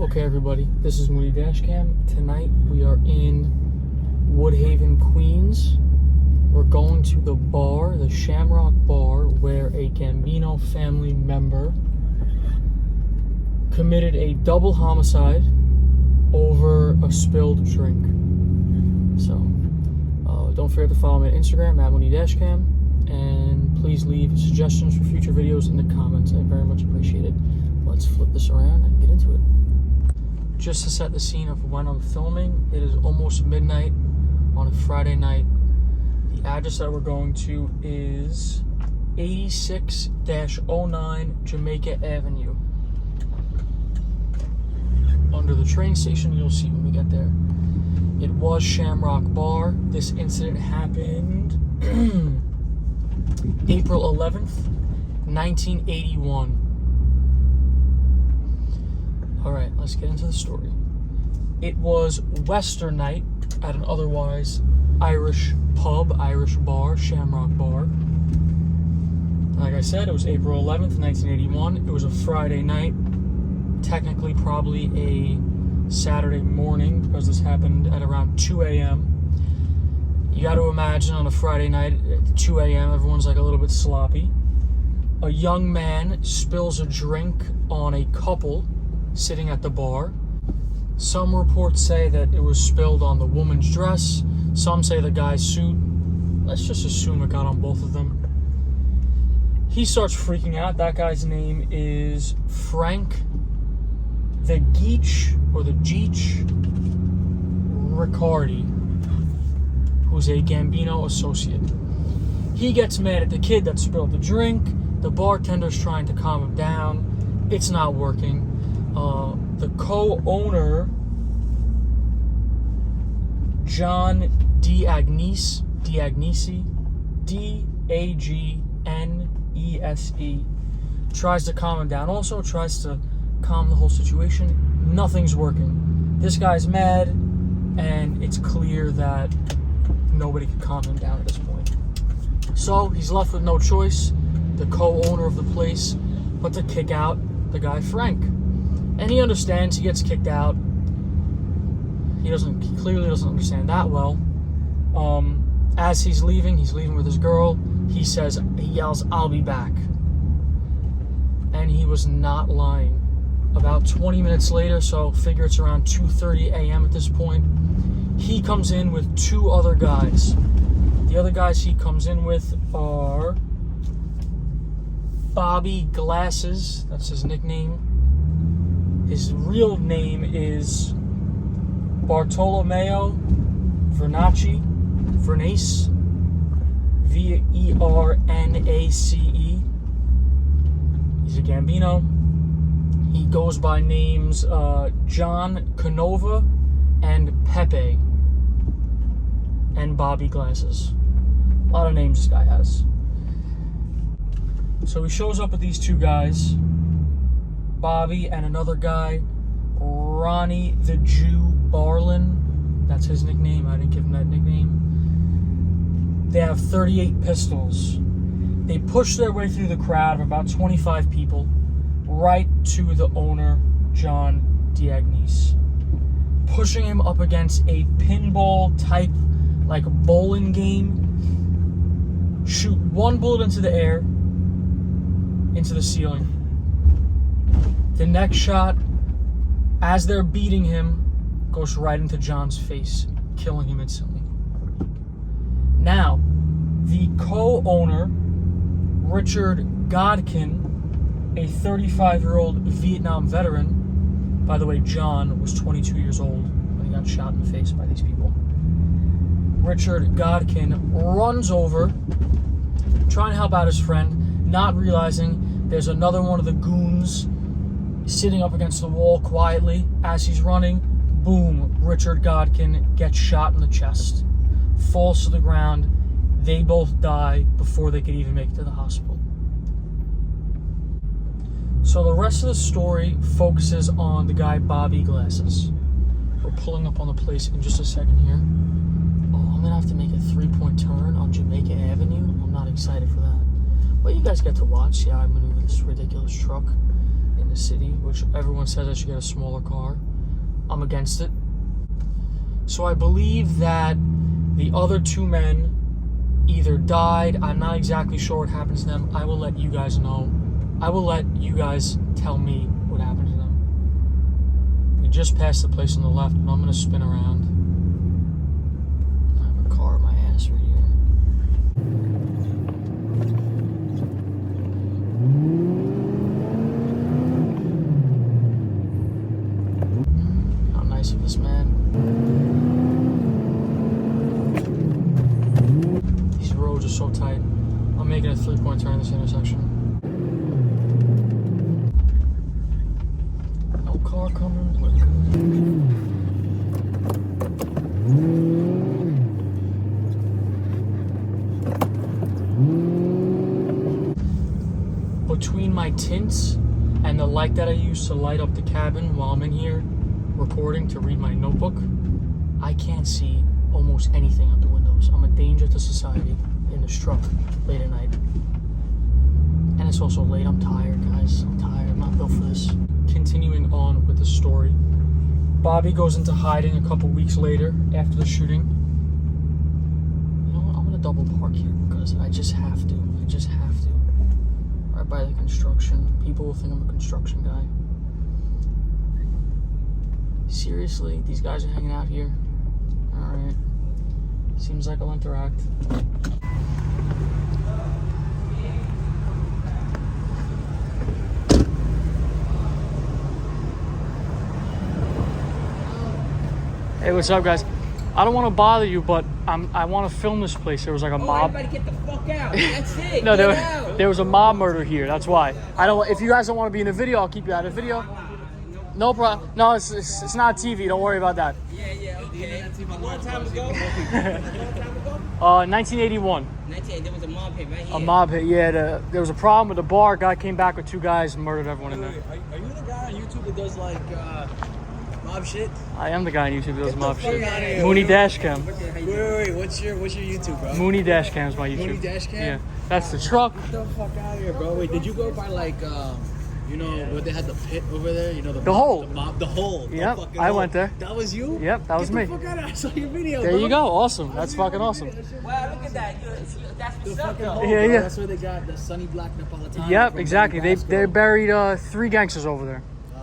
Okay, everybody, this is Mooney-Dashcam. Tonight we are in Woodhaven, Queens. We're going to the bar, the Shamrock Bar, where a Gambino family member committed a double homicide over a spilled drink. So, don't forget to follow me on Instagram, @Mooney-Dashcam, and please leave suggestions for future videos in the comments. I very much appreciate it. Let's flip this around and get into it. Just to set the scene of when I'm filming, it is almost midnight on a Friday night. The address that we're going to is 86-09 Jamaica Avenue. Under the train station, you'll see when we get there. It was Shamrock Bar. This incident happened April 11th, 1981. Alright, let's get into the story. It was Western night at an otherwise Irish pub, Irish bar, Shamrock Bar. Like I said, it was April 11th, 1981. It was a Friday night. Technically, probably a Saturday morning, because this happened at around 2 a.m. You got to imagine on a Friday night at 2 a.m., everyone's like a little bit sloppy. A young man spills a drink on a couple sitting at the bar. Some reports say that it was spilled on the woman's dress. Some say the guy's suit. Let's just assume it got on both of them. He starts freaking out. That guy's name is Frank the Geech Riccardi, who's a Gambino associate. He gets mad at the kid that spilled the drink. The bartender's trying to calm him down. It's not working. The co-owner, John Diagnese, D-A-G-N-E-S-E, tries to calm him down. Also tries to calm the whole situation. Nothing's working. This guy's mad, and it's clear that nobody can calm him down at this point. So he's left with no choice, the co-owner of the place, but to kick out the guy Frank. And he understands. He gets kicked out. He clearly doesn't understand that well. As he's leaving with his girl. He yells, "I'll be back." And he was not lying. About 20 minutes later, so figure it's around 2:30 a.m. at this point, he comes in with two other guys. The other guys he comes in with are Bobby Glasses. That's his nickname. His real name is Bartolomeo Vernace, V-E-R-N-A-C-E. He's a Gambino. He goes by names John Canova and Pepe and Bobby Glasses. A lot of names this guy has. So he shows up with these two guys, Bobby and another guy, Ronnie the Jew Barlin. That's his nickname. I didn't give him that nickname. They have 38 pistols. They push their way through the crowd of about 25 people right to the owner, John Diagnese, pushing him up against a pinball type, like bowling game. Shoot one bullet into the air, into the ceiling. The next shot, as they're beating him, goes right into John's face, killing him instantly. Now, the co-owner, Richard Godkin, a 35-year-old Vietnam veteran. By the way, John was 22 years old when he got shot in the face by these people. Richard Godkin runs over, trying to help out his friend, not realizing there's another one of the goons sitting up against the wall quietly. As he's running, boom, Richard Godkin gets shot in the chest, falls to the ground. They both die before they could even make it to the hospital. So the rest of the story focuses on the guy Bobby Glasses. We're pulling up on the place in just a second here. Oh, I'm going to have to make a 3-point turn on Jamaica Avenue. I'm not excited for that. But you guys get to watch how I maneuver this ridiculous truck in the city, which everyone says I should get a smaller car. I'm against it. So I believe that the other two men either died. I'm not exactly sure what happened to them. I will let you guys know. I will let you guys tell me what happened to them. We just passed the place on the left, and I'm going to spin around. I have a car in my ass right here. How nice of this man. These roads are so tight. I'm making a 3-point turn in this intersection. No car coming. We're good. Between my tints and the light that I use to light up the cabin while I'm in here recording to read my notebook, I can't see almost anything out the windows. I'm a danger to society in this truck late at night. And it's also late. I'm tired, guys. I'm tired. I'm not built for this. Continuing on with the story. Bobby goes into hiding a couple weeks later after the shooting. You know what? I'm going to double park here because I just have to. I just have to. Right by the construction. People will think I'm a construction guy. Seriously? These guys are hanging out here? Alright. Seems like I'll interact. Hey, what's up, guys? I don't want to bother you, but I want to film this place. There was like a mob. Everybody get the fuck out. That's it. No, there was a mob murder here. That's why. I don't. If you guys don't want to be in the video, I'll keep you out of the video. No problem. No, it's not TV. Don't worry about that. Yeah, okay. A long time ago? 1981. There was a mob hit right here. A mob hit. Yeah, there was a problem with the bar. Guy came back with 2 guys and murdered everyone in there. Are you the guy on YouTube that does like mob shit? I am the guy on YouTube that does mob shit. Outta here. Mooneydashcam. Wait, what's your YouTube, bro? Mooneydashcam is my YouTube. Mooneydashcam? Yeah, that's the truck. Get the fuck out of here, bro. Wait, did you go by like you know where they had the pit over there? You know the hole. The hole. Yep, I went there. That was you? Yep, that was me. Get the fuck out of here. I saw your video, There bro. you go. Awesome. That's fucking awesome. Wow, look at that. That's what's up, though. Yeah, yeah. That's where they got the Sunny Black Napolitano. Yep, from exactly. Danny They Vasco. buried 3 gangsters over there.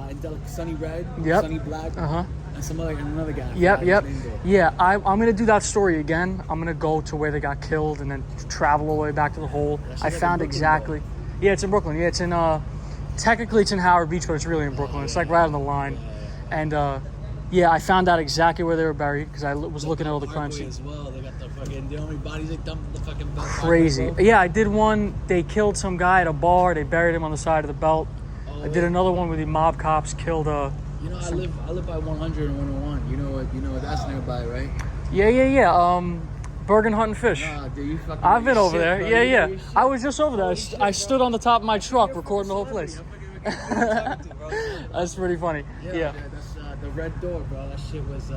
And Sunny Red, Yep. Sunny Black, Uh-huh. and another guy. Yep. Yeah, I'm gonna do that story again. I'm gonna go to where they got killed and then travel all the way back to the hole. That's I like in found Brooklyn, exactly. Yeah, it's in Brooklyn. Yeah, it's in technically it's in Howard Beach, but it's really in Brooklyn. It's like right on the line. And yeah, I found out exactly where they were buried because I was looking at all the crime Parkway scenes. as well. They got the fucking only bodies they dumped in the fucking belt. Crazy. Parkway, bro. Yeah, I did one. They killed some guy at a bar. They buried him on the side of the belt. Oh, I did another one where the mob cops killed You know, I live by 100 and 101. You know what that's nearby, right? Yeah. Bergen Hunt and Fish. Nah, dude, you fucking I've been over shit, there. bro. Yeah, You yeah. do your shit. I was just over there. I stood on the top of my truck recording the whole place. That's pretty funny. Yeah. That's the red door, bro. That shit was,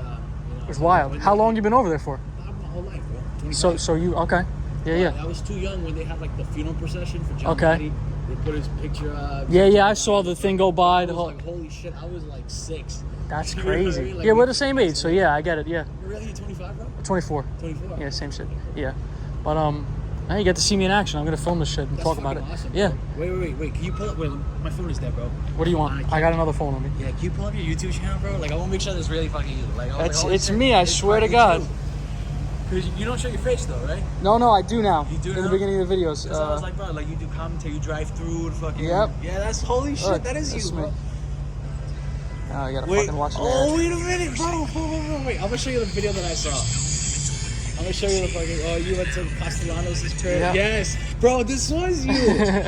It's wild. How long you been over there for? My whole life, bro. 25. So you okay? Yeah. I was too young when they had like the funeral procession for John Okay. Gotti. They put his picture up. Yeah. I saw the thing go by. I The was whole. like, holy shit, I was like 6. That's You know what I crazy. mean? Like, Yeah, we're the same age, so yeah, I get it. Yeah. You're really 25, bro? 24. 24. Yeah, same shit. Yeah, but now you get to see me in action. I'm gonna film this shit and That's talk about it. fucking awesome, Yeah. bro. Wait. Can you pull up? Wait, my phone is dead, bro. What do you want? I got another phone on me. Yeah, can you pull up your YouTube channel, bro? Like, I want to make sure that's really fucking you. Like, It's me. I swear to God. Because you don't show your face, though, right? No, I do now. You do in now? the beginning of the videos. Because I was like, bro, like you do commentary, you drive through and fucking. Yep. Yeah, that's holy shit. Look, that is that's you, me. bro. I gotta Wait. fucking watch Oh, wait a minute, bro. Wait. I'm gonna show you the video that I saw. I'm gonna show you the fucking. Oh, you went to Castellanos' crib. Yeah. Yes, bro. This was you.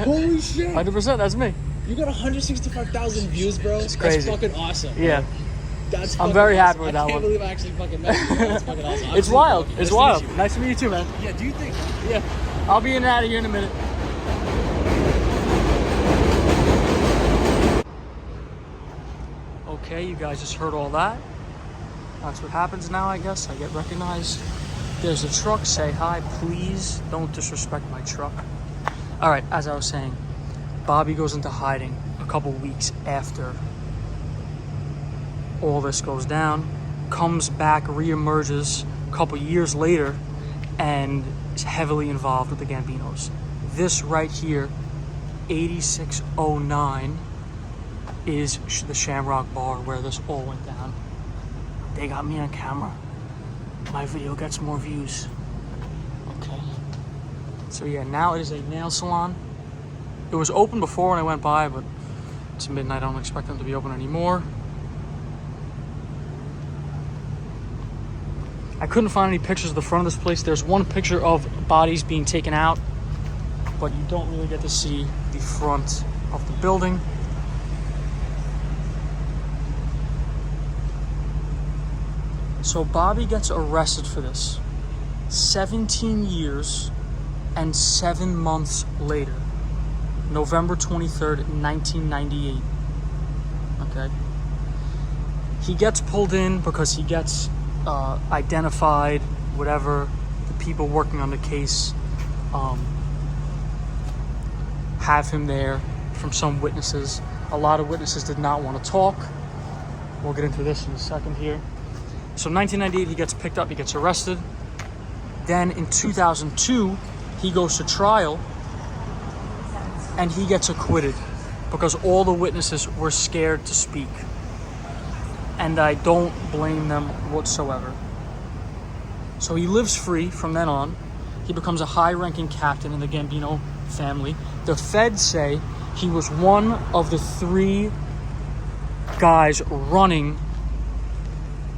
Holy shit. 100%. That's me. You got 165,000 views, bro. It's crazy. That's fucking awesome. Yeah. That's I'm fucking very happy awesome. with that I can't one. believe I actually fucking met you. Bro. That's fucking awesome. It's wild. It's Nice to wild. meet you. Nice to meet you too, man. Yeah. Do you think? Yeah. I'll be in and out of here in a minute. Okay, you guys just heard all that. That's what happens now, I guess. I get recognized. There's a truck. Say hi, please. Don't disrespect my truck. All right, as I was saying, Bobby goes into hiding a couple weeks after all this goes down, comes back, reemerges a couple years later, and is heavily involved with the Gambinos. This right here, 8609, is the Shamrock Bar where this all went down. They got me on camera. My video gets more views. Okay. So yeah, now it is a nail salon. It was open before when I went by, but it's midnight. I don't expect them to be open anymore. I couldn't find any pictures of the front of this place. There's one picture of bodies being taken out, but you don't really get to see the front of the building. So Bobby gets arrested for this 17 years and 7 months later, November 23rd, 1998. Okay. He gets pulled in because he gets identified, whatever. The people working on the case have him there from some witnesses. A lot of witnesses did not want to talk. We'll get into this in a second here. So 1998, he gets picked up, he gets arrested. Then in 2002, he goes to trial and he gets acquitted because all the witnesses were scared to speak. And I don't blame them whatsoever. So he lives free from then on. He becomes a high-ranking captain in the Gambino family. The feds say he was one of the 3 guys running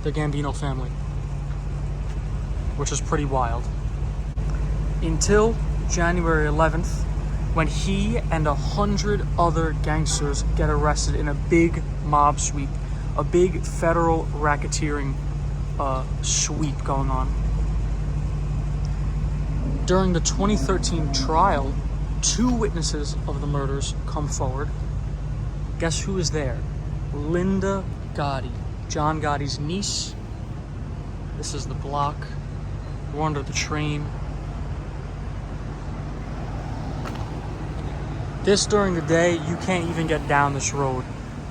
the Gambino family, which is pretty wild. Until January 11th, when he and 100 other gangsters get arrested in a big mob sweep, a big federal racketeering sweep going on. During the 2013 trial, 2 witnesses of the murders come forward. Guess who is there? Linda Gotti, John Gotti's niece. This is the block. We're under the train. This during the day, you can't even get down this road.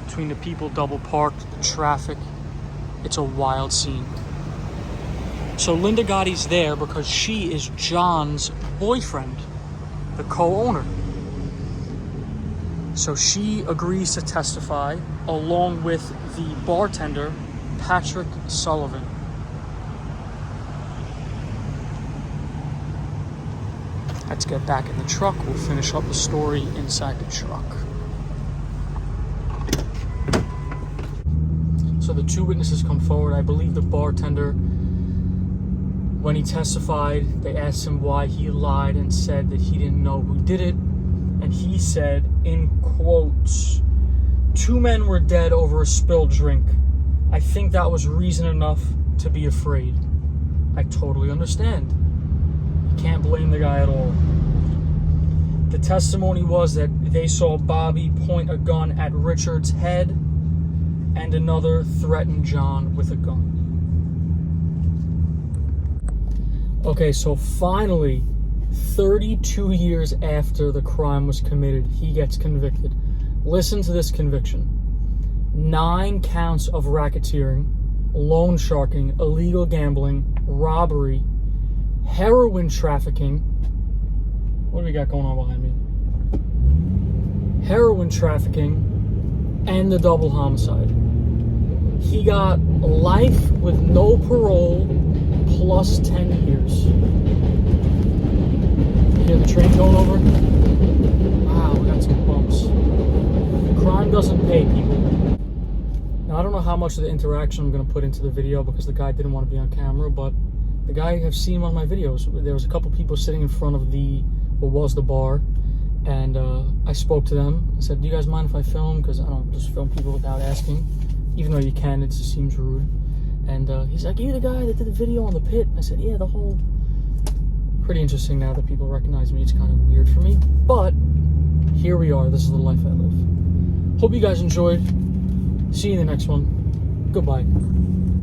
Between the people double parked, the traffic, it's a wild scene. So Linda Gotti's there because she is John's boyfriend, the co-owner. So she agrees to testify along with the bartender, Patrick Sullivan. Let's get back in the truck. We'll finish up the story inside the truck. So the 2 witnesses come forward. I believe the bartender, when he testified, they asked him why he lied and said that he didn't know who did it. And he said, in quotes, 2 men were dead over a spilled drink. I think that was reason enough to be afraid. I totally understand. You can't blame the guy at all. The testimony was that they saw Bobby point a gun at Richard's head and another threatened John with a gun. Okay, so finally, 32 years after the crime was committed, he gets convicted. Listen to this conviction. 9 counts of racketeering, loan sharking, illegal gambling, robbery, heroin trafficking. What do we got going on behind me? Heroin trafficking and the double homicide. He got life with no parole plus 10 years. You hear the train going over? Wow, we got some bumps. Crime doesn't pay, people. Now, I don't know how much of the interaction I'm going to put into the video because the guy didn't want to be on camera, but the guy I've seen on my videos. There was a couple people sitting in front of what was the bar, and I spoke to them. I said, do you guys mind if I film? Because I don't just film people without asking. Even though you can, it just seems rude. And he's like, you the guy that did the video on the pit? I said, yeah, the whole... Pretty interesting now that people recognize me. It's kind of weird for me. But here we are. This is the life I live. Hope you guys enjoyed. See you in the next one. Goodbye.